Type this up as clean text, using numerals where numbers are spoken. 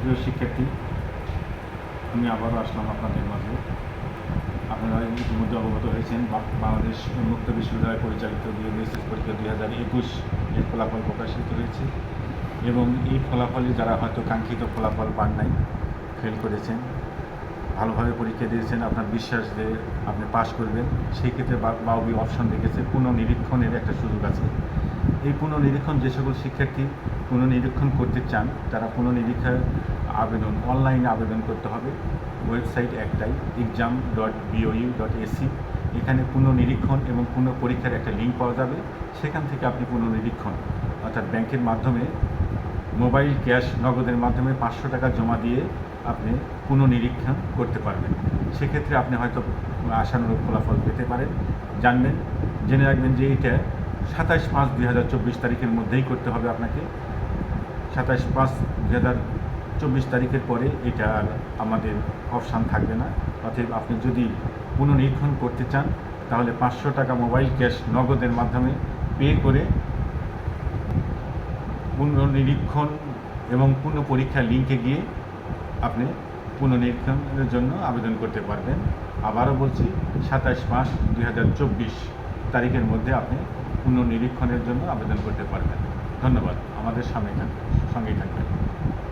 প্রিয় শিক্ষার্থী, আমি আবারও আসলাম আপনাদের মাঝে। আপনারা ইতিমধ্যে অবগত হয়েছেন বাংলাদেশ উন্মুক্ত বিশ্ববিদ্যালয় পরিচালিত বিএসএস পরীক্ষা 2021 এর ফলাফল প্রকাশিত হয়েছে এবং এই ফলাফলে যারা হয়তো কাঙ্ক্ষিত ফলাফল পান নাই, ফেল করেছেন, ভালোভাবে পরীক্ষা দিয়েছেন, আপনার বিশ্বাস যে আপনি পাশ করবেন, সেই ক্ষেত্রে বাউবি অপশন রেখেছে পুনঃনিরীক্ষণের একটা সুযোগ আছে। এই পুনঃনিরীক্ষণ যে সকল শিক্ষার্থী পুনঃনিরীক্ষণ করতে চান তারা পুনঃনিরীক্ষার আবেদন অনলাইনে আবেদন করতে হবে। ওয়েবসাইট একটাই, exam.bou.ac। এখানে পুনঃনিরীক্ষণ এবং পুনঃ পরীক্ষার একটা লিঙ্ক পাওয়া যাবে। সেখান থেকে আপনি পুনঃনিরীক্ষণ অর্থাৎ ব্যাংকের মাধ্যমে মোবাইল ক্যাশ নগদের মাধ্যমে 500 টাকা জমা দিয়ে আপনি পুনঃনিরীক্ষণ করতে পারবেন। সেক্ষেত্রে আপনি হয়তো আশানুরূপ ফলাফল পেতে পারেন। জেনে রাখবেন যে এটা 27/5/2024 তারিখের মধ্যেই করতে হবে আপনাকে। 27/5/2024 তারিখের পরে এটা আর আমাদের অপশান থাকবে না। অতএব আপনি যদি পুনঃনিরীক্ষণ করতে চান তাহলে 500 টাকা মোবাইল ক্যাশ নগদের মাধ্যমে পে করে পুনঃনিরীক্ষণ এবং পুনঃ পরীক্ষার লিঙ্কে গিয়ে আপনি পুনঃনিরীক্ষণের জন্য আবেদন করতে পারবেন। আবারও বলছি, 27/5/2024 তারিখের মধ্যে আপনি পুনঃনিরীক্ষণের জন্য আবেদন করতে পারবেন। ধন্যবাদ। আমাদের সঙ্গেই থাকবেন।